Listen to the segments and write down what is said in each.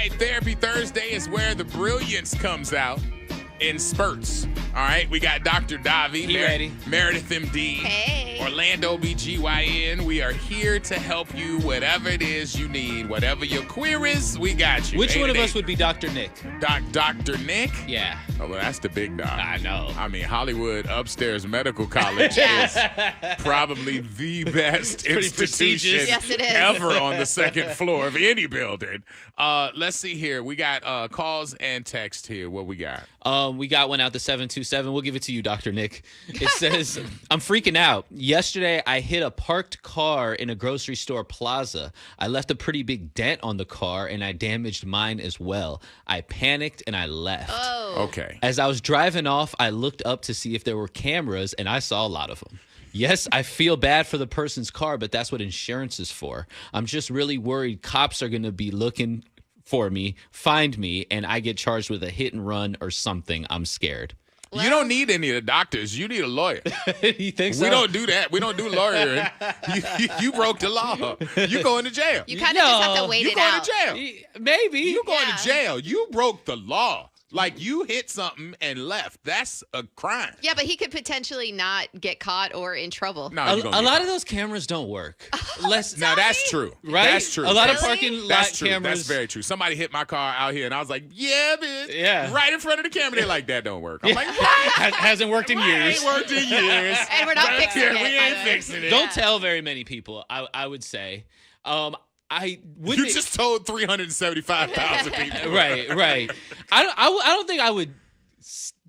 right, Therapy Thursday is where the brilliance comes out in spurts. All right, we got Dr. Davi, ready. Meredith MD, Hey. Orlando BGYN. We are here to help you, whatever it is you need, whatever your query is, we got you. Which one of us would be Dr. Nick? Dr. Nick? Yeah. Oh, well, that's the big dog. I know. I mean, Hollywood Upstairs Medical College is probably the best pretty institution prestigious. Yes, it is. ever on the second floor of any building. Let's see here. We got calls and text here. What we got? We got one out to 727. We'll give it to you, Dr. Nick. It says, I'm freaking out. Yesterday, I hit a parked car in a grocery store plaza. I left a pretty big dent on the car, and I damaged mine as well. I panicked, and I left. Oh. Okay. As I was driving off, I looked up to see if there were cameras, and I saw a lot of them. Yes, I feel bad for the person's car, but that's what insurance is for. I'm just really worried cops are going to be looking for me, find me, and I get charged with a hit and run or something. I'm scared. You don't need any of the doctors. You need a lawyer. You think so? We don't do that. We don't do lawyering. You broke the law. You going to jail. You kind of just have to wait You it going out. to jail. Maybe. You going Yeah. to jail. You broke the law. Like, you hit something and left. That's a crime. Yeah, but he could potentially not get caught or in trouble. No, A, you gonna a get lot caught. of those cameras don't work. Now, that's true. Right? That's true. A lot of Really? parking lot That's true. cameras. That's very true. Somebody hit my car out here, and I was like, yeah, bitch. Yeah. Right in front of the camera. They're like, that don't work. I'm like, what? Hasn't worked in years. Ain't worked in years. And we're not Right fixing here, it, We by ain't the way. fixing it. Don't tell very many people, I would say. I wouldn't. You just told 375,000 people. Right. I don't think I would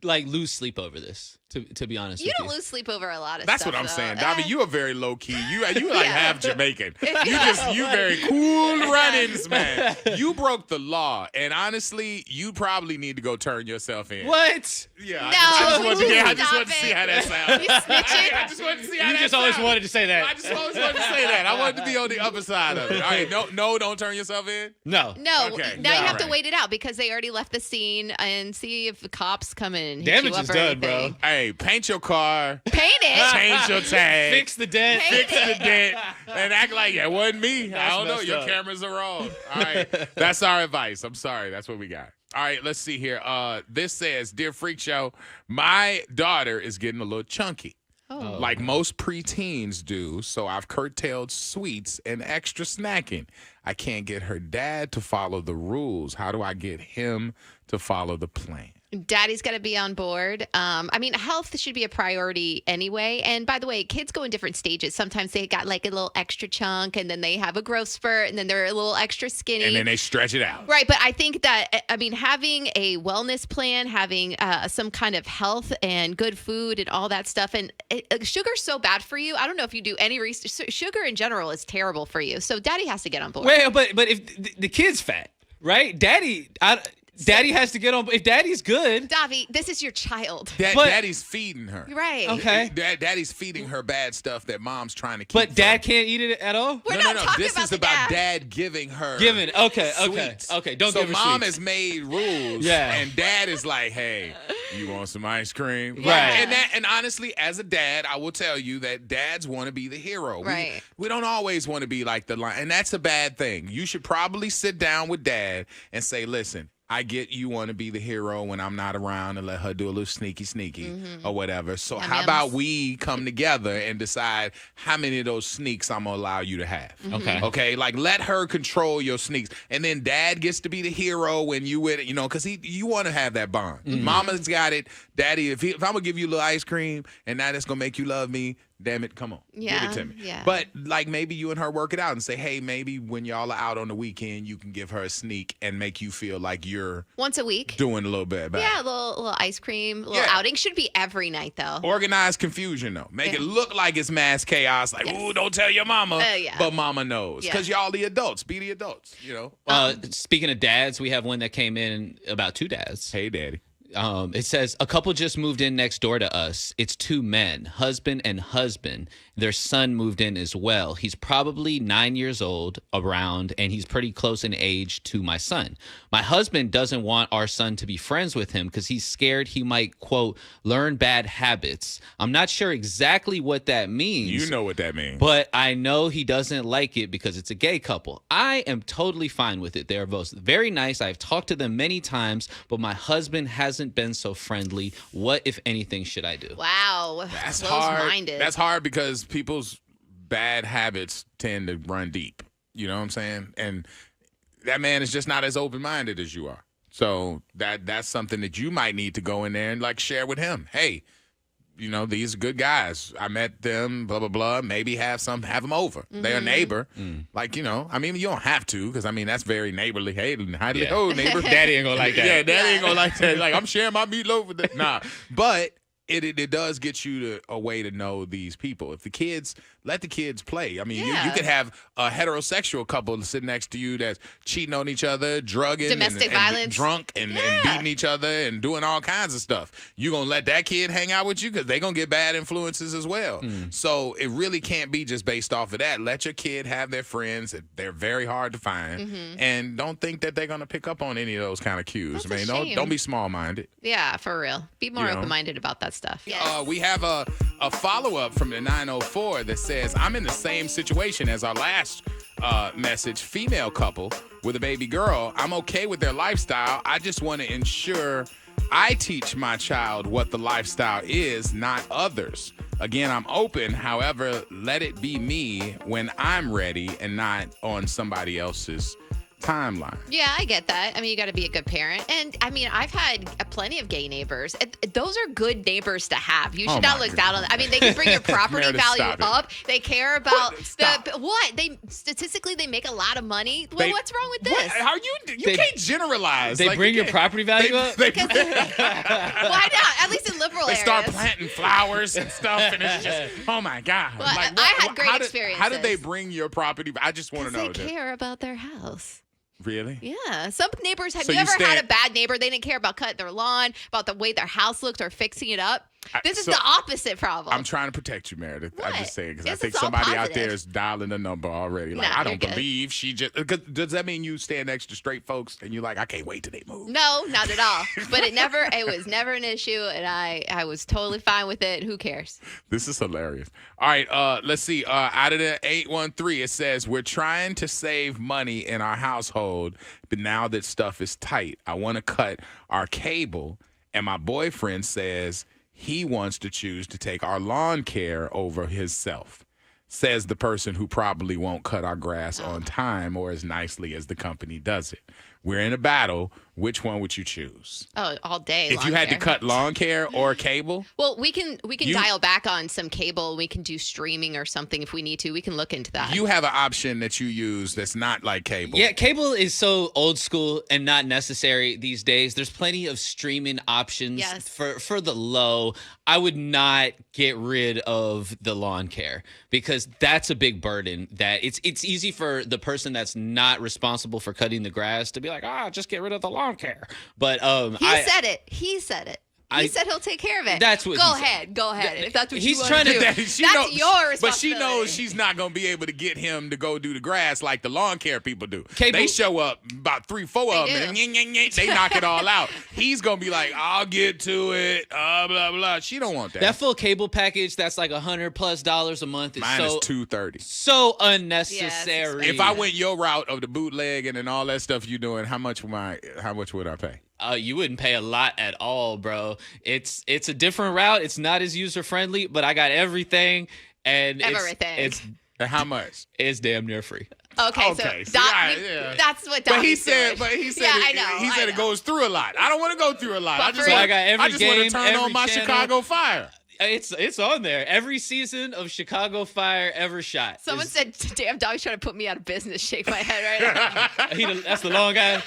lose sleep over this. To be honest, You with don't lose sleep over a lot of That's stuff. what I'm though. saying, Davi. You are very low key. You like Yeah. half Jamaican. You very cool runnings, man. You broke the law, and honestly, you probably need to go turn yourself in. What? Yeah. No, I just wanted to stop see it. how that sounds. You snitching? I just wanted to see how You that just always sounds. wanted to say I that. just always wanted to say that. I wanted to be on the other side of it. All right, no, don't turn yourself in. No. No, Okay. now you have All to right. wait it out because they already left the scene and see if the cops come in and hit Damage you up is or done, bro. anything. Hey, paint your car, Paint it. change your tag, Fix the dent. Fix fix the dent, and act like it wasn't me. I That's don't know. messed Your up. cameras are wrong. All right. That's our advice. I'm sorry. That's what we got. All right, let's see here. This says, Dear Freak Show, my daughter is getting a little chunky. Oh. Like most preteens do, so I've curtailed sweets and extra snacking. I can't get her dad to follow the rules. How do I get him to follow the plan? Daddy's got to be on board. I mean, health should be a priority anyway. And by the way, kids go in different stages. Sometimes they got like a little extra chunk, and then they have a growth spurt, and then they're a little extra skinny. And then they stretch it out. Right, but I think that, I mean, having a wellness plan, having some kind of health and good food and all that stuff, and sugar's so bad for you. I don't know if you do any research. Sugar in general is terrible for you. So daddy has to get on board. Wait, but if the kid's fat, right? Daddy has to get on. If daddy's good, Davi, this is your child. But- Daddy's feeding her. Right. Okay. Daddy's feeding her bad stuff that mom's trying to keep. but dad from. can't eat it at all. We're no, not no. talking This about is the about dad. dad giving her. Giving. Okay. Sweets. Don't so give her mom sweets. has made rules. Yeah. And dad is like, hey, you want some ice cream? Right. And honestly, as a dad, I will tell you that dads want to be the hero. Right. We don't always want to be like the line, and that's a bad thing. You should probably sit down with dad and say, listen, I get you want to be the hero when I'm not around and let her do a little sneaky or whatever. So how about we come together and decide how many of those sneaks I'm going to allow you to have? Okay. Okay? Like, let her control your sneaks. And then dad gets to be the hero when you with it, because you want to have that bond. Mama's got it. Daddy, if I'm going to give you a little ice cream and now that's going to make you love me, damn it, come on. Yeah, Give it to me. yeah. But like maybe you and her work it out and say, hey, maybe when y'all are out on the weekend, you can give her a sneak and make you feel like you're Once a week. doing a little bit better. Yeah, a little ice cream, a little Yeah. outing. Should be every night, though. Organized confusion, though. Make it Yeah. look like it's mass chaos. Like, Yes. ooh, don't tell your mama. Yeah. But mama knows. Yeah. Because y'all the adults. Be the adults, Speaking of dads, we have one that came in about two dads. Hey, daddy. It says, a couple just moved in next door to us. It's two men, husband and husband, Their son moved in as well. He's probably 9 years old around, and he's pretty close in age to my son. My husband doesn't want our son to be friends with him because he's scared he might, quote, learn bad habits. I'm not sure exactly what that means. You know what that means. But I know he doesn't like it because it's a gay couple. I am totally fine with it. They are both very nice. I've talked to them many times, but my husband hasn't been so friendly. What, if anything, should I do? Wow. That's Close-minded. hard. That's hard because people's bad habits tend to run deep. You know what I'm saying? And that man is just not as open-minded as you are. So that's something that you might need to go in there and like share with him. Hey, you know, these are good guys. I met them, blah, blah, blah. Maybe have them over. They're a neighbor. Like, you know, I mean, you don't have to because, I mean, that's very neighborly. Hey, how do you go, neighbor? Daddy ain't gonna like that. Yeah, daddy ain't gonna like that. Like, I'm sharing my meatloaf with that. Nah. But it does get you a way to know these people. If the kids, let the kids play. I mean, you could have a heterosexual couple sitting next to you that's cheating on each other, drugging, Domestic violence. drunk, and beating each other and doing all kinds of stuff. You going to let that kid hang out with you because they're going to get bad influences as well. So it really can't be just based off of that. Let your kid have their friends. They're very hard to find. And don't think that they're going to pick up on any of those kind of cues. That's I mean, a shame. don't be small-minded. Yeah, for real. Be more You know? open-minded about that stuff. We have a follow-up from the 904 that says, I'm in the same situation as our last message, female couple with a baby girl. I'm okay with their lifestyle. I just want to ensure I teach my child what the lifestyle is, not others. Again, I'm open. However, let it be me when I'm ready and not on somebody else's timeline. Yeah, I get that. I mean, you got to be a good parent. And I mean, I've had plenty of gay neighbors. Those are good neighbors to have. You should not look down on them. I mean, they can bring your property Meredith, value stop it. up. They care about Stop. what? They statistically they make a lot of money. Well, They- what's wrong with What? this? How you They- can't generalize. They Like, bring you your can't- property value up? They Why not? At least in liberal They areas. start planting flowers and stuff, and it's just, oh my God. Well, I had great how did experiences. they bring your property? I just want to know. They care about their house. Really? Yeah. Some neighbors, have So you you ever had stand- a bad neighbor? They didn't care about cutting their lawn, about the way their house looked or fixing it up. This is so the opposite problem. I'm trying to protect you, Meredith. I'm What? just saying because I Yes, think it's all somebody out positive. there is dialing the number already. Like, Nah, I you're don't good. believe she just. Does that mean you stand next to straight folks and you're like, I can't wait till they move? No, not at all. But it was never an issue, and I was totally fine with it. Who cares? This is hilarious. All right, let's see. Out of the 813, it says, we're trying to save money in our household, but now that stuff is tight, I want to cut our cable, and my boyfriend says he wants to choose to take our lawn care over himself. Says the person who probably won't cut our grass on time or as nicely as the company does it. We're in a battle. Which one would you choose? Oh, all day. If you had to cut lawn care or cable? Well, we can You- dial back on some cable. We can do streaming or something if we need to. We can look into that. You have an option that you use that's not like cable. Yeah, cable is so old school and not necessary these days. There's plenty of streaming options Yes. for the low. I would not get rid of the lawn care because that's a big burden. That it's easy for the person that's not responsible for cutting the grass to be like, just get rid of the lawn care. But He said it. He said it. He said he'll take care of it. That's what Go he said. ahead. Go ahead. If that's what He's you want trying to to- do. That- That's she knows- your responsibility. But she knows she's not going to be able to get him to go do the grass like the lawn care people do. Cable- They show up about 3-4 of them and they knock it all out. He's going to be like, I'll get to it, blah, blah. She don't want that. that full cable package that's like $100+ a month is Mine so is $230. so unnecessary. If I went your route of the bootlegging and all that stuff you doing, how much would I pay? You wouldn't pay a lot at all, bro. It's a different route. It's not as user friendly, but I got everything, and Everything. And how much? it's damn near free. Okay, Okay, so see, yeah. that's what But he Donnie's said, doing. yeah, I know. He said it goes through a lot. I don't want to go through a lot. I just So want I got every want to game, turn on every my channel. Chicago Fire. It's on there. Every season of Chicago Fire ever shot. Someone is- said, "Damn, Donnie's trying to put me out of business." Shake my head right now. that's the long guy.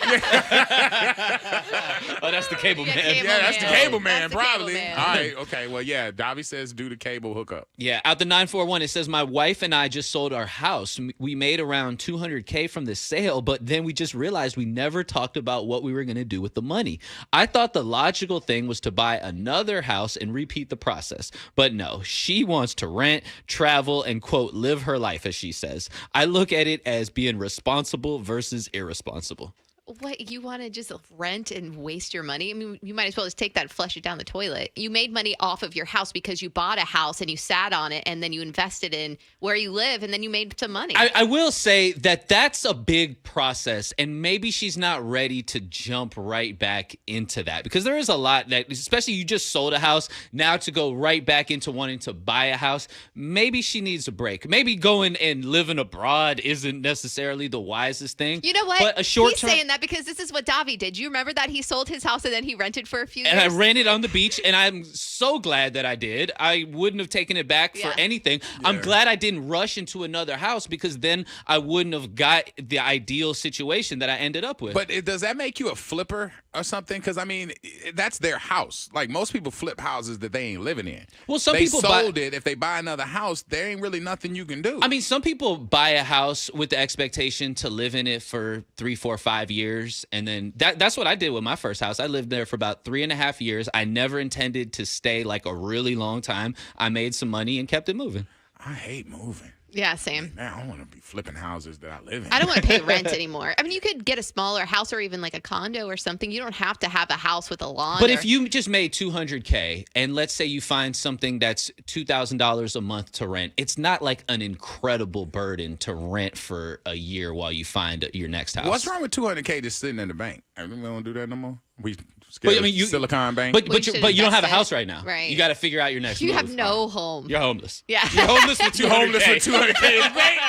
Oh, that's the cable Yeah, man. cable Yeah, that's the man. cable man, That's the cable probably. man. All right, okay. Well, yeah, Davi says do the cable hookup. Yeah, out the 941, it says, my wife and I just sold our house. We made around $200K from the sale, but then we just realized we never talked about what we were going to do with the money. I thought the logical thing was to buy another house and repeat the process. process. But no, she wants to rent, travel, and quote, live her life, as she says. I look at it as being responsible versus irresponsible. What, you want to just rent and waste your money? I mean, you might as well just take that and flush it down the toilet. You made money off of your house because you bought a house and you sat on it, and then you invested in where you live, and then you made some money. I will say that that's a big process, and maybe she's not ready to jump right back into that, because there is a lot that, especially you just sold a house, now to go right back into wanting to buy a house, maybe she needs a break. Maybe going and living abroad isn't necessarily the wisest thing. You know what? But a short He's term, saying that because this is what Davi did. You remember that he sold his house and then he rented for a few years? and I rented on the beach, and I'm so glad that I did. I wouldn't have taken it back for anything. I'm glad I didn't rush into another house, because then I wouldn't have got the ideal situation that I ended up with. But does that make you a flipper or something? Because, I mean, that's their house. Like, most people flip houses that they ain't living in. Well, some they people sold it. If they buy another house, there ain't really nothing you can do. I mean, some people buy a house with the expectation to live in it for 3, 4, 5 years. And then that's what I did with my first house. I lived there for about 3.5 years. I never intended to stay like a really long time. I made some money and kept it moving. I hate moving. Yeah, same. Man, I don't want to be flipping houses that I live in. I don't want to pay rent anymore. I mean, you could get a smaller house or even like a condo or something. You don't have to have a house with a lawn. But if you just made $200K, and let's say you find something that's $2,000 a month to rent, it's not like an incredible burden to rent for a year while you find your next house. What's wrong with $200K just sitting in the bank? I mean, we don't do that no more. We scared I mean, of Silicon Bank. But We should you don't have a invest house it. right now. Right. You got to figure out your next you move. have no home. You're homeless. Yeah. You're homeless with $200K. You homeless with $200K in the bank?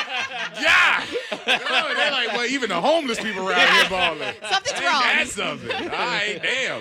Yeah. They're like, well, even the homeless people around here balling. Something's wrong. That's something. All right, damn.